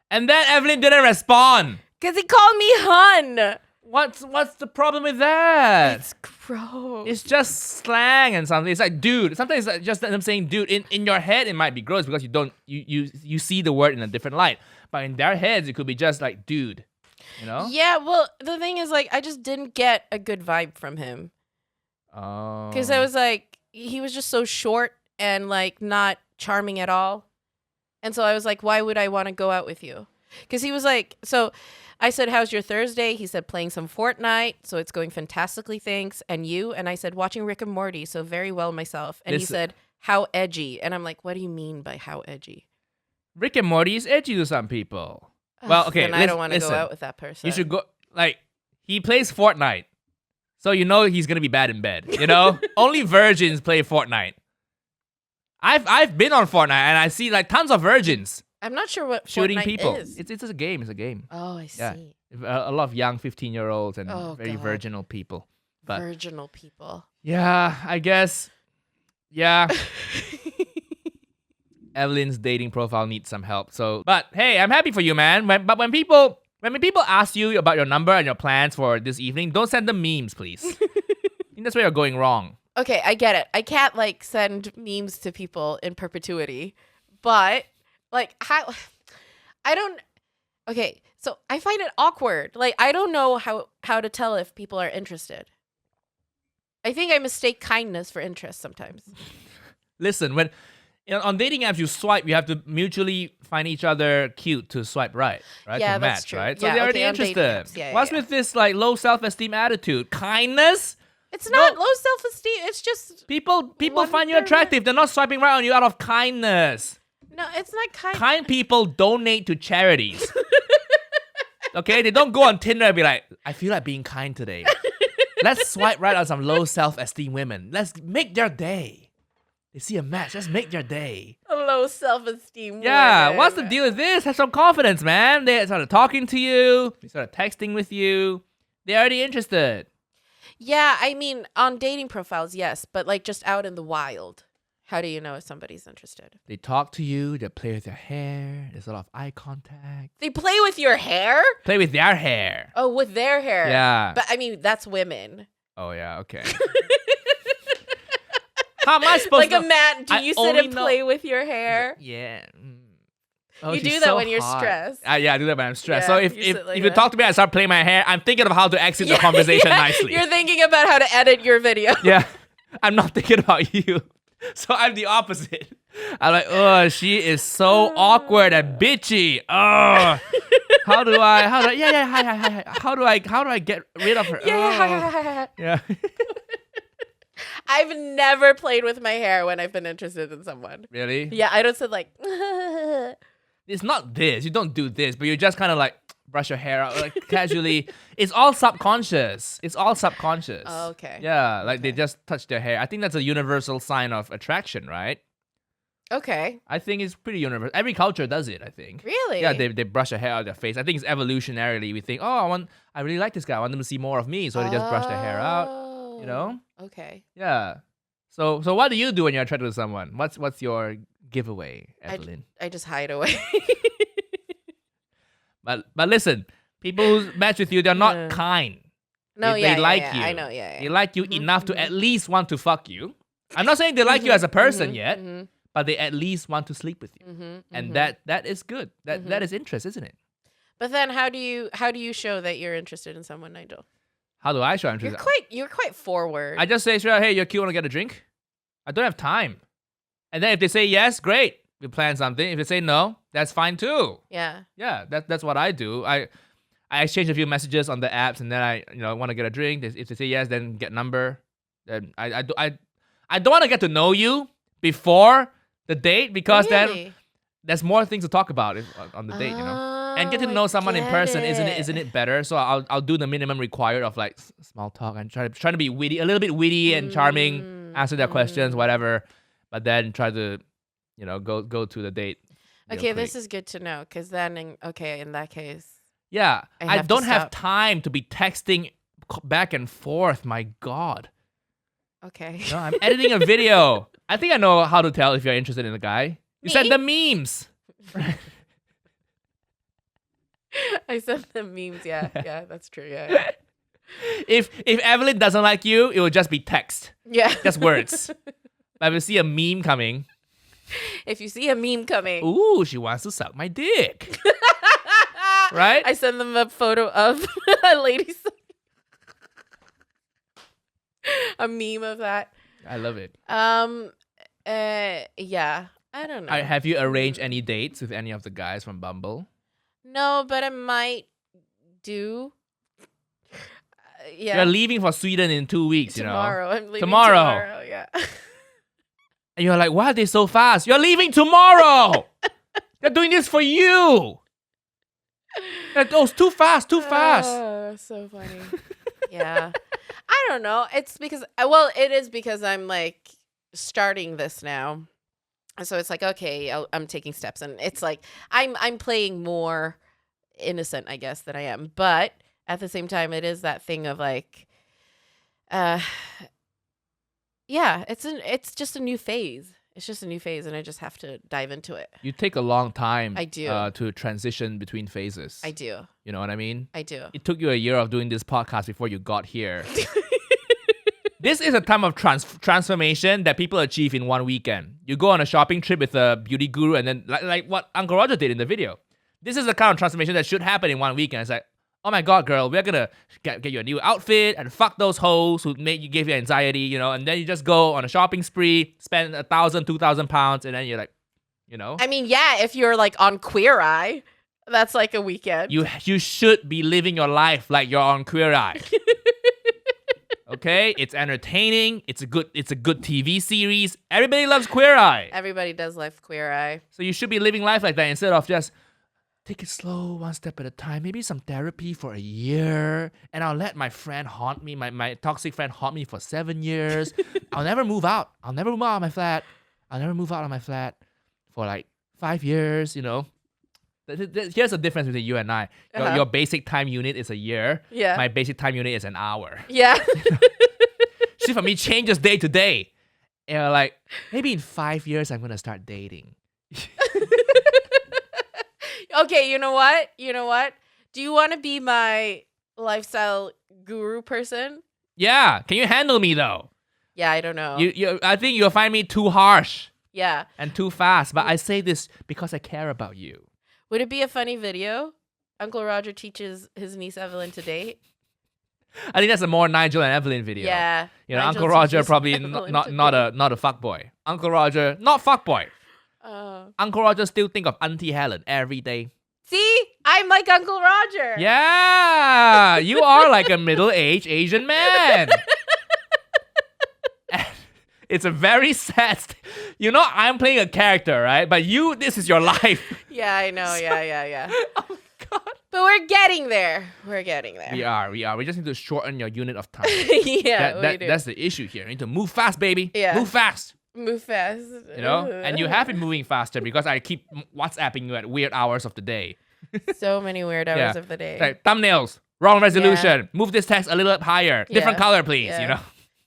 And then Evelyn didn't respond. Because he called me hun. What's the problem with that? It's gross. It's just slang and something. It's like dude. Sometimes it's just them saying dude. In your head it might be gross because you see the word in a different light. But in their heads it could be just like dude. You know? Yeah, well, the thing is, like, I just didn't get a good vibe from him. Oh. Because I was like, he was just so short and, like, not charming at all. And so I was like, why would I want to go out with you? Because he was like, so I said, how's your Thursday? He said, playing some Fortnite. So it's going fantastically, thanks. And you? And I said, watching Rick and Morty. So very well myself. And he said, how edgy? And I'm like, what do you mean by how edgy? Rick and Morty is edgy to some people. Well, okay. Then I don't want to go out with that person. You should go. Like, he plays Fortnite, so you know he's gonna be bad in bed. You know, only virgins play Fortnite. I've been on Fortnite and I see like tons of virgins I'm not sure what shooting Fortnite people. is. It's a game. It's a game. Oh, I see. Yeah. A lot of young 15-year-olds and Oh, very God. virginal people. But Virginal people. yeah, I guess. Yeah. Evelyn's dating profile needs some help. So, but hey, I'm happy for you, man. When people ask you about your number and your plans for this evening, don't send them memes, please. I think that's where you're going wrong. Okay, I get it. I can't like send memes to people in perpetuity, but like how I don't. Okay, so I find it awkward. Like I don't know how to tell if people are interested. I think I mistake kindness for interest sometimes. Listen, when on dating apps you swipe, you have to mutually find each other cute to swipe right? Yeah, to that's match, true. right? So Yeah, they're already okay, on dating interested. apps. Yeah, What's yeah. with this like low self-esteem attitude? Kindness? It's not low self-esteem. It's just People One find you third. attractive. They're not swiping right on you out of kindness. no. It's not kind. Kind people donate to charities. Okay? They don't go on Tinder and be like, I feel like being kind today. Let's swipe right on some low self-esteem women. Let's make their day. They see a match. Let's make their day. A low self-esteem. Yeah, women. what's the deal with this? Have some confidence, man. They started talking to you. They started texting with you. They're already interested. Yeah, I mean, on dating profiles, yes, but like just out in the wild. How do you know if somebody's interested? They talk to you. They play with your hair. There's a lot of eye contact. They play with your hair? Play with their hair. Oh, with their hair. Yeah. But I mean, that's women. Oh, yeah. Okay. How am I supposed to Like a man, do you sit and play with your hair? Yeah. Oh, you she's do that so when you're hot. stressed. Yeah, I do that when I'm stressed. Yeah, so if you sit like you that. talk to me and I start playing my hair, I'm thinking of how to exit the conversation nicely. You're thinking about how to edit your video. Yeah. I'm not thinking about you. So I'm the opposite. I'm like, oh, she is so awkward and bitchy. Oh, how do I, hi. How do I get rid of her? Yeah. I've never played with my hair when I've been interested in someone. Really? Yeah, I don't sit like. It's not this. You don't do this, but you just kind of like brush your hair out like casually. It's all subconscious. Oh, okay. Yeah, like they just touch their hair. I think that's a universal sign of attraction, right? Okay. I think it's pretty universal. Every culture does it, I think. Really? Yeah, they brush their hair out of their face. I think it's evolutionarily. We think, I really like this guy. I want them to see more of me. So they just brush their hair out, you know? Okay. Yeah. So what do you do when you're attracted to someone? What's your giveaway, Evelyn? I just hide away. But listen, people who match with you, they're not kind. No, They like yeah. you. I know, yeah. They like you enough to at least want to fuck you. I'm not saying they like you as a person yet, but they at least want to sleep with you. And that is good. That is interest, isn't it? But then how do you show that you're interested in someone, Nigel? How do I show interest? You're quite forward. I just say, sure, hey, you're cute, want to get a drink? I don't have time. And then if they say yes, great. We plan something. If they say no, that's fine too. Yeah. Yeah, that's what I do. I exchange a few messages on the apps, and then I want to get a drink. If they say yes, then get number. Then I don't want to get to know you before the date because then there's more things to talk about on the date, you know. And get to know someone in person, isn't it better? So I'll do the minimum required of like small talk and try to be witty, a little bit witty and charming, answer their questions, whatever. But then try to, go to the date. Okay, this is good to know because then, in that case. Yeah, I have don't to have stop. time to be texting back and forth. My God. Okay. No, I'm editing a video. I think I know how to tell if you're interested in a guy. You send the memes. I sent them memes. Yeah, that's true. Yeah. If Evelyn doesn't like you, it will just be text. Yeah. Just words. But if you see a meme coming. If you see a meme coming. Ooh, she wants to suck my dick. Right? I send them a photo of a lady. A meme of that. I love it. Yeah. I don't know. Have you arranged any dates with any of the guys from Bumble? No, but I might do. Yeah. You're leaving for Sweden in 2 weeks, tomorrow. I'm leaving Tomorrow. Yeah. And you're like, why are they so fast? You're leaving tomorrow. They're doing this for you. Oh, it's too fast. Oh, so funny. Yeah. I don't know. It's because, it is because I'm like starting this now. So it's like, okay, I'm taking steps, and it's like I'm playing more innocent, I guess, than I am. But at the same time, it is that thing of like, yeah, it's just a new phase. It's just a new phase, and I just have to dive into it. You take a long time. I do. To transition between phases. I do. You know what I mean? I do. It took you a year of doing this podcast before you got here. This is a time of transformation that people achieve in 1 weekend. You go on a shopping trip with a beauty guru, and then like what Uncle Roger did in the video. This is the kind of transformation that should happen in 1 weekend. It's like, oh my God, girl, we're gonna get you a new outfit and fuck those hoes who gave you anxiety, and then you just go on a shopping spree, spend 1,000, 2,000 pounds, and then you're like, I mean, yeah, if you're like on Queer Eye, that's like a weekend. You should be living your life like you're on Queer Eye. Okay, it's entertaining. It's a good TV series. Everybody loves Queer Eye. Everybody does love Queer Eye. So you should be living life like that instead of just take it slow, one step at a time. Maybe some therapy for a year, and I'll let my friend haunt me, my toxic friend haunt me for 7 years. I'll never move out. I'll never move out of my flat. I'll never move out of my flat for like 5 years. Here's the difference between you and I. Your basic time unit is a year. Yeah. My basic time unit is an hour. Yeah. Shit for me changes day to day. like, maybe in 5 years, I'm going to start dating. Okay, you know what? Do you want to be my lifestyle guru person? Yeah. Can you handle me, though? Yeah, I don't know. I think you'll find me too harsh. Yeah. And too fast. But I say this because I care about you. Would it be a funny video? Uncle Roger teaches his niece Evelyn to date. I think that's a more Nigel and Evelyn video. Yeah. Nigel Nigel Uncle Roger teaches probably Evelyn not a fuckboy. Uncle Roger, not fuckboy. Uncle Roger still think of Auntie Helen every day. See? I'm like Uncle Roger. Yeah, you are like a middle-aged Asian man. It's a very sad. I'm playing a character, right? But this is your life. Yeah, I know. Yeah. Oh my god. But we're getting there. We are. We just need to shorten your unit of time. Yeah, we do. That's the issue here. You need to move fast, baby. Yeah. Move fast. Move fast. And you have been moving faster because I keep WhatsApping you at weird hours of the day. So many weird hours of the day. Like thumbnails, wrong resolution. Move this text a little up higher. Different color, please. Yeah.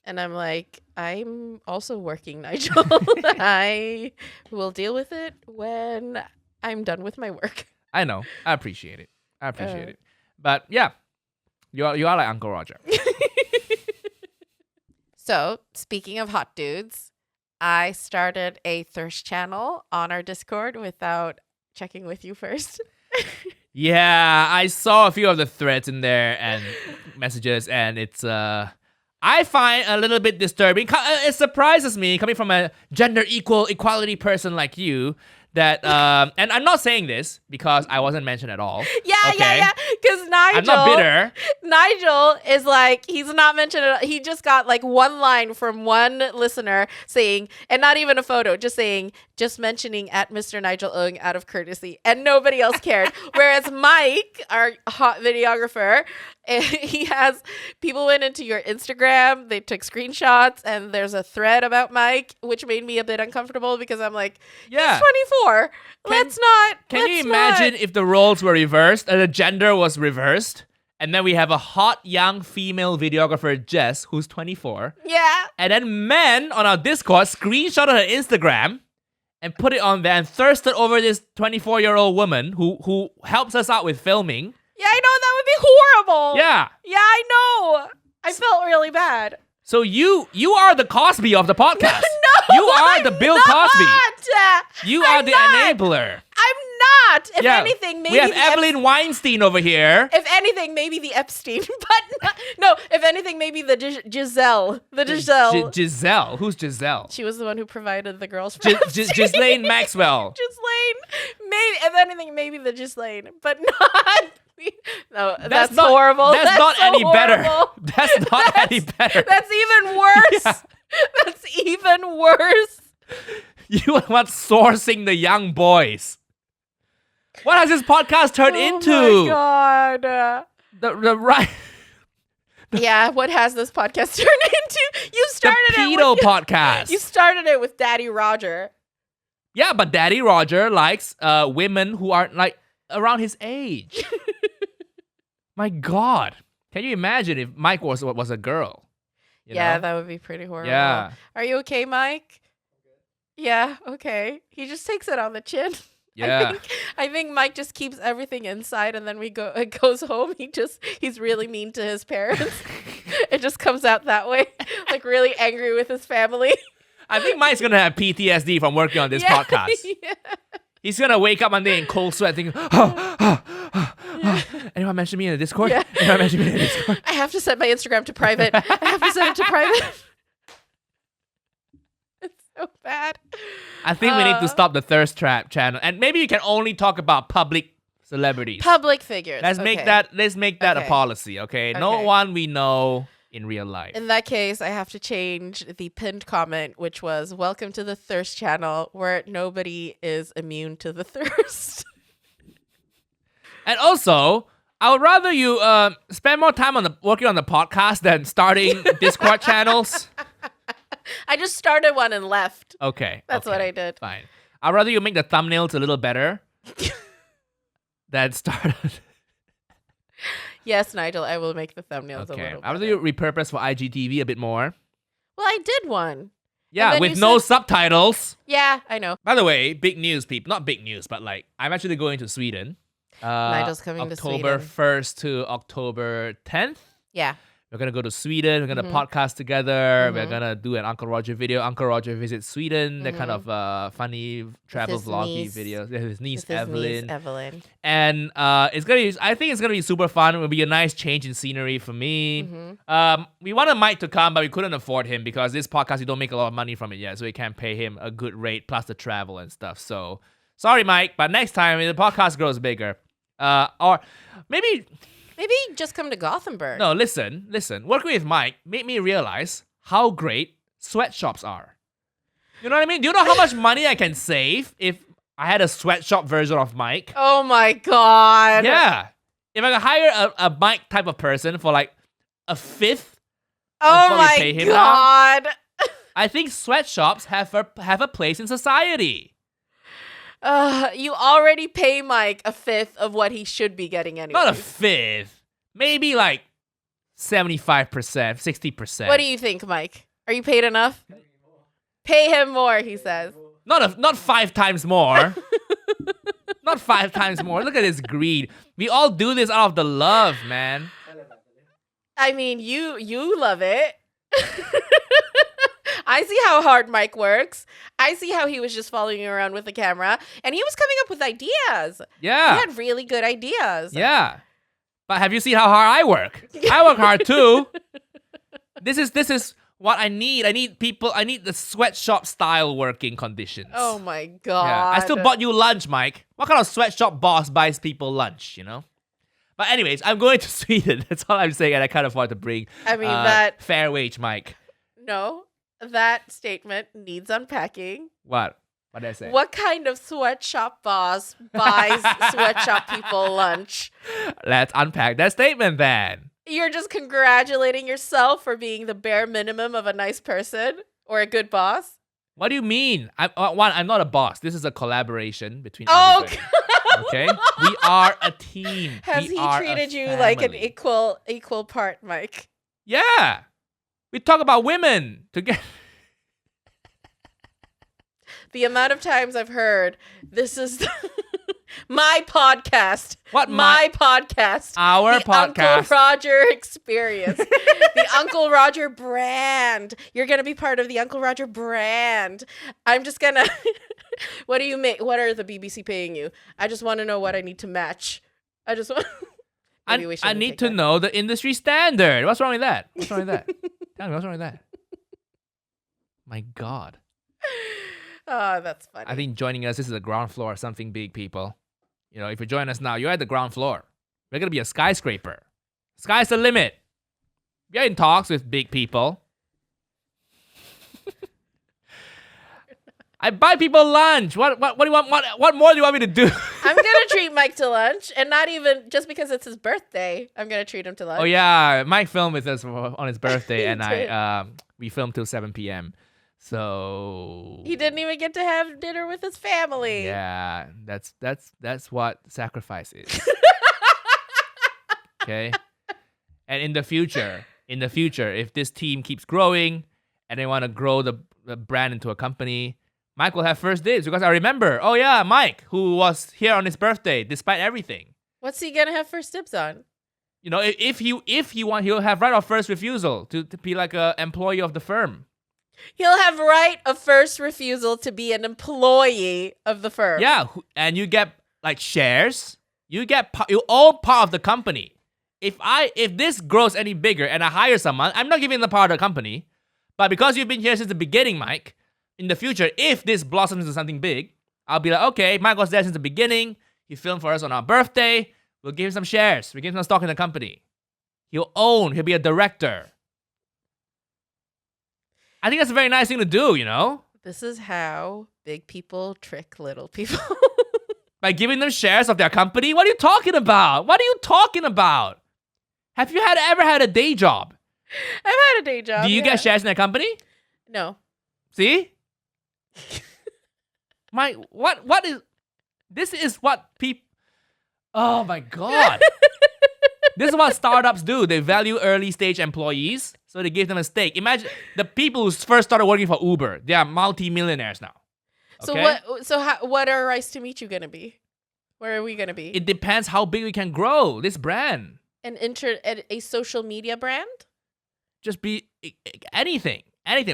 And I'm like, I'm also working, Nigel. I will deal with it when I'm done with my work. I know. I appreciate it. But yeah, you are like Uncle Roger. So, speaking of hot dudes, I started a thirst channel on our Discord without checking with you first. Yeah, I saw a few of the threads in there and messages, and it's I find a little bit disturbing. It surprises me coming from a gender equality person like you that and I'm not saying this because I wasn't mentioned at all. Yeah. Because Nigel, I'm not bitter. Nigel is like, he's not mentioned at all. He just got like one line from one listener saying, and not even a photo, just mentioning at Mr. Nigel Ung out of courtesy, and nobody else cared. Whereas Mike, our hot videographer, people went into your Instagram, they took screenshots, and there's a thread about Mike, which made me a bit uncomfortable because I'm like, he's 24. Can you imagine if the roles were reversed and the gender was reversed? And then we have a hot young female videographer, Jess, who's 24. Yeah. And then men on our Discord screenshotted her Instagram and put it on there and thirsted over this 24-year-old woman who helps us out with filming. Yeah, I know, that would be horrible. Yeah. Yeah, I know. I felt really bad. So you are the Cosby of the podcast. No, you are the Bill Cosby. You are the enabler. I'm not. If anything, maybe we have Evelyn Weinstein over here. If anything, maybe the Epstein, but no. If anything, maybe the Giselle. Giselle. Who's Giselle? She was the one who provided the girls. Ghislaine Maxwell. Ghislaine. Maybe if anything, maybe the Ghislaine, but not. No, that's not, horrible. That's not so any better. horrible. That's not any better. That's even worse. Yeah. That's even worse. You are not sourcing the young boys. What has this podcast turned into? Oh my god. The right. Yeah, what has this podcast turned into? You started the pedo podcast. You started it with Daddy Roger. Yeah, but Daddy Roger likes women who are like around his age. My God. Can you imagine if Mike was a girl? You know? That would be pretty horrible. Yeah. Are you okay, Mike? Yeah, okay. He just takes it on the chin. Yeah. I think Mike just keeps everything inside, and then it goes home. He's really mean to his parents. It just comes out that way. Like really angry with his family. I think Mike's gonna have PTSD from working on this podcast. Yeah. He's gonna wake up one day in cold sweat thinking, anyone mention me in the Discord? Yeah. Anyone mention me in the Discord? I have to set my Instagram to private. I have to set it to private. It's so bad. I think we need to stop the thirst trap channel, and maybe you can only talk about public celebrities, public figures. Let's make that a policy, okay? No one we know in real life. In that case, I have to change the pinned comment, which was "Welcome to the thirst channel, where nobody is immune to the thirst." And also, I would rather you spend more time working on the podcast than starting Discord channels. I just started one and left. Okay. That's what I did. Fine. I'd rather you make the thumbnails a little better than start. Yes, Nigel, I will make the thumbnails a little better. I'd rather you repurpose for IGTV a bit more. Well, I did one. Yeah, then with you no said- subtitles. Yeah, I know. By the way, big news, people. Not big news, but like I'm actually going to Sweden. Nigel's coming to October Sweden. 1st to October 10th. Yeah. We're gonna go to Sweden. We're gonna podcast together. We're gonna do an Uncle Roger video. Uncle Roger visits Sweden. They're kind of funny travel his vloggy niece. videos. Yeah, his niece With his Evelyn. niece, Evelyn. And it's gonna be. I think it's gonna be super fun. It'll be a nice change in scenery for me. We wanted Mike to come, but we couldn't afford him because this podcast we don't make a lot of money from it yet, so we can't pay him a good rate plus the travel and stuff. So sorry, Mike, but next time when the podcast grows bigger, or maybe. Maybe just come to Gothenburg. No, listen. Working with Mike made me realize how great sweatshops are. You know what I mean? Do you know how much money I can save if I had a sweatshop version of Mike? Oh my God. Yeah. If I could hire a Mike type of person for like a fifth Oh what we my pay him God. I think sweatshops have a place in society. You already pay Mike a fifth of what he should be getting anyway. Not a fifth. Maybe like 75%, 60%. What do you think, Mike? Are you paid enough? Pay him more, he says. Not 5 times more. Not 5 times more. Look at this greed. We all do this out of the love, man. I mean, you love it. I see how hard Mike works. I see how he was just following you around with the camera, and he was coming up with ideas. Yeah. He had really good ideas. Yeah. But have you seen how hard I work? I work hard too. This is what I need. I need the sweatshop style working conditions. Oh my God. Yeah. I still bought you lunch, Mike. What kind of sweatshop boss buys people lunch, you know? But anyways, I'm going to Sweden. That's all I'm saying, and I can't afford to bring I mean, that... fair wage, Mike. No, that statement needs unpacking. What? What did I say? What kind of sweatshop boss buys sweatshop people lunch? Let's unpack that statement then. You're just congratulating yourself for being the bare minimum of a nice person or a good boss? What do you mean? I'm not a boss. This is a collaboration between Oh, everybody. Okay? We are a team. Has We he are a treated you like an family. equal part, Mike? Yeah. We talk about women together. The amount of times I've heard this is my podcast. What my podcast? Our the podcast. Uncle Roger experience. The Uncle Roger brand. You're gonna be part of the Uncle Roger brand. I'm just gonna. What do you make? What are the BBC paying you? I just want to know what I need to match. I just want. Maybe we I shouldn't need take to that. know the industry standard. What's wrong with that? What's wrong with that? Tell me, what's wrong with that? My God. Oh, that's funny. I think joining us, this is the ground floor of something big, people. You know, if you join us now, you're at the ground floor. We're going to be a skyscraper. Sky's the limit. We're in talks with big people. I buy people lunch. What do you want? What more do you want me to do? I'm gonna treat Mike to lunch, and not even just because it's his birthday. I'm gonna treat him to lunch. Oh yeah, Mike filmed with us on his birthday, He and did. we filmed till 7 p.m. So He didn't even get to have dinner with his family. yeah, that's what sacrifice is. Okay, and in the future, if this team keeps growing and they want to grow the brand into a company, Mike will have first dibs because I remember. Oh yeah, Mike, who was here on his birthday despite everything. What's he gonna have first dibs on? You know, if he want, he'll have right of first refusal to be like a employee of the firm. He'll have right of first refusal to be an employee of the firm. Yeah, and you get like shares. You own part of the company. If this grows any bigger and I hire someone, I'm not giving the part of the company. But because you've been here since the beginning, Mike, in the future, if this blossoms into something big, I'll be like, okay, Mike was there since the beginning. He filmed for us on our birthday. We'll give him some shares. We'll give him some stock in the company. He'll be a director. I think that's a very nice thing to do, you know? This is how big people trick little people. By giving them shares of their company? What are you talking about? Have you ever had a day job? I've had a day job. Do you yeah. get shares in that company? No. See? This is what people... Oh my God. This is what startups do. They value early stage employees So they give them a stake. Imagine the people who first started working for Uber. They are multi-millionaires now. Okay? What are Rice to Meet You gonna be? Where are we gonna be? It depends how big we can grow this brand. A social media brand? Just be anything.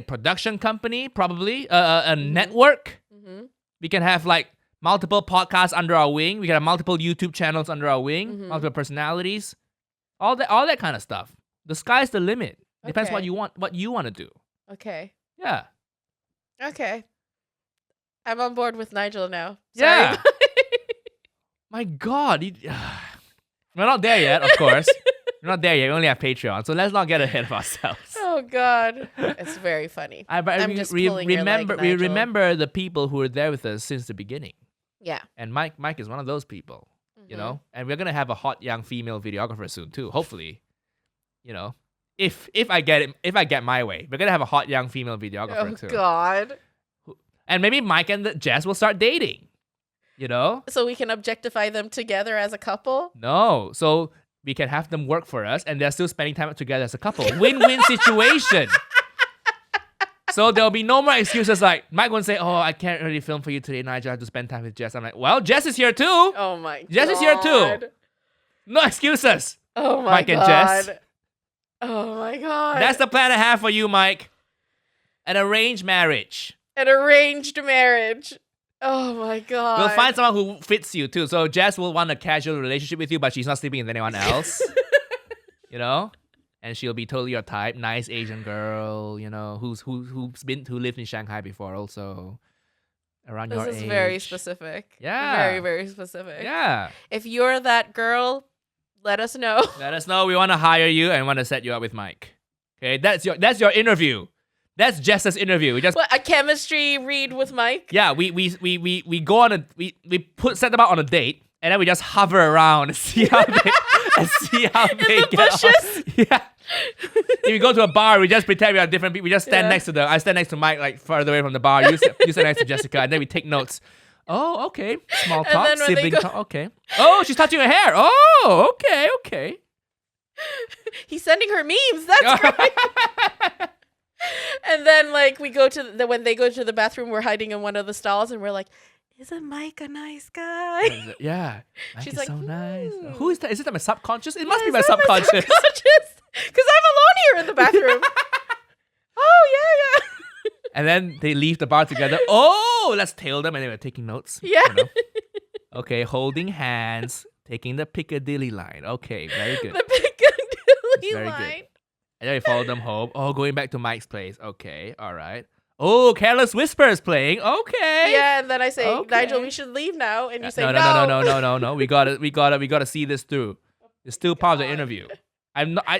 Production company, probably. A network. Mm-hmm. We can have like multiple podcasts under our wing. We can have multiple YouTube channels under our wing. Multiple personalities. All that kind of stuff. The sky's the limit. Depends what you want to do. Okay. Yeah. Okay. I'm on board with Nigel now. Yeah. My God. We're not there yet, of course. We're not there yet. We only have Patreon. So let's not get ahead of ourselves. Oh, God. It's very funny. We remember the people who were there with us since the beginning. Yeah. And Mike is one of those people, you know? And we're going to have a hot young female videographer soon too, hopefully. You know, if I get my way, we're going to have a hot young female videographer too. Oh, God. And maybe Mike and Jess will start dating, you know? So we can objectify them together as a couple? No. So we can have them work for us and they're still spending time together as a couple. Win-win situation. So there'll be no more excuses like Mike won't say, "Oh, I can't really film for you today, Nigel. I have to spend time with Jess." I'm like, "Well, Jess is here too." Oh my God. Jess is here too. No excuses. Oh my Mike God. and Jess. Oh my God. That's the plan I have for you, Mike. An arranged marriage. An arranged marriage. Oh my God. We'll find someone who fits you too. So Jess will want a casual relationship with you, but she's not sleeping with anyone else. You know? And she'll be totally your type. Nice Asian girl, you know, who lived in Shanghai before also. Around your age. This is very specific. Yeah. Very, very specific. Yeah. If you're that girl, let us know. Let us know. We want to hire you and want to set you up with Mike. Okay, that's your interview. That's Jess's interview. We just a chemistry read with Mike. Yeah, we go on we set them out on a date and then we just hover around and see how they get on. Yeah. If we go to a bar, we just pretend we are different people. We just stand next to them. I stand next to Mike, like further away from the bar. You stand next to Jessica, and then we take notes. Oh, okay. Small talk, sibling talk. Okay. Oh, she's touching her hair. Oh, okay. He's sending her memes. That's great. And then, like, we go to when they go to the bathroom, we're hiding in one of the stalls, and we're like, "Isn't Mike a nice guy?" Yeah. Mike She's is like, so nice. Who is that? Is it my subconscious? It must be my subconscious. Because I'm alone here in the bathroom. Oh, yeah. And then they leave the bar together. Oh, let's tail them. And they were taking notes. Yeah. You know? Okay, holding hands, taking the Piccadilly line. Okay, very good. The Piccadilly very line. good. And then we follow them home. Oh, going back to Mike's place. Okay, all right. Oh, Careless Whisper is playing. Okay. Yeah, and then I say, Nigel, we should leave now. And you say, no. We gotta see this through. It's still part of the interview.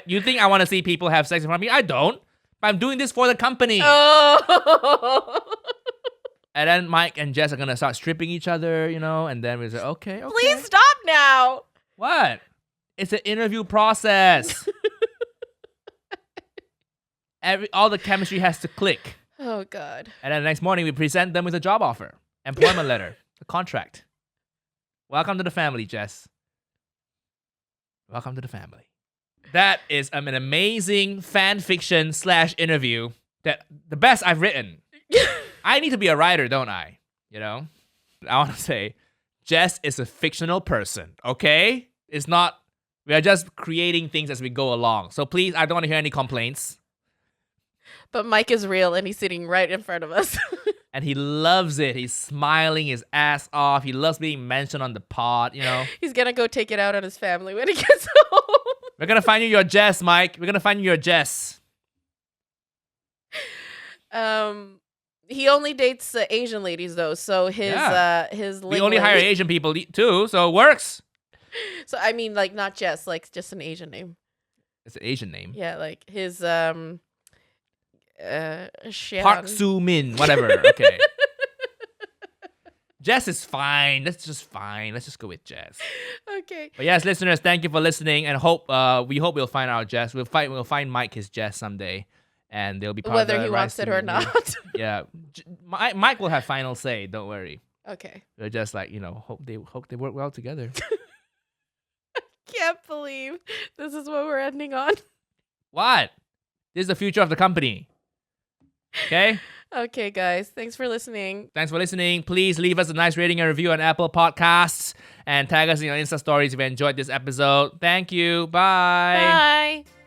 You think I want to see people have sex in front of me? I don't. But I'm doing this for the company. Oh. And then Mike and Jess are gonna start stripping each other, you know, and then we say, okay. Please stop now. What? It's an interview process. All the chemistry has to click. Oh, God. And then the next morning, we present them with a job offer, employment letter, a contract. Welcome to the family, Jess. Welcome to the family. That is an amazing fan fiction / interview. That the best I've written. I need to be a writer, don't I? You know? I want to say, Jess is a fictional person, okay? It's not, we are just creating things as we go along. So please, I don't want to hear any complaints. But Mike is real and he's sitting right in front of us. And he loves it. He's smiling his ass off. He loves being mentioned on the pod, you know? He's going to go take it out on his family when he gets home. We're going to find you your Jess, Mike. We're going to find you your Jess. He only dates Asian ladies, though. So his we only hire Asian people too, so it works. So, I mean, like, not Jess, like, just an Asian name. It's an Asian name. Yeah, like, his, Park Soo Min, whatever. Okay. Jess is fine. That's just fine. Let's just go with Jess. Okay. But yes, listeners, thank you for listening, and we hope we'll find our Jess. We'll find Mike his Jess someday, and they'll be part whether of the he wants it or not. Yeah, Mike will have final say. Don't worry. Okay. We're just like, you know, hope they work well together. Can't believe this is what we're ending on. What? This is the future of the company. Okay? Okay, guys. Thanks for listening. Thanks for listening. Please leave us a nice rating and review on Apple Podcasts and tag us in your Insta stories if you enjoyed this episode. Thank you. Bye. Bye.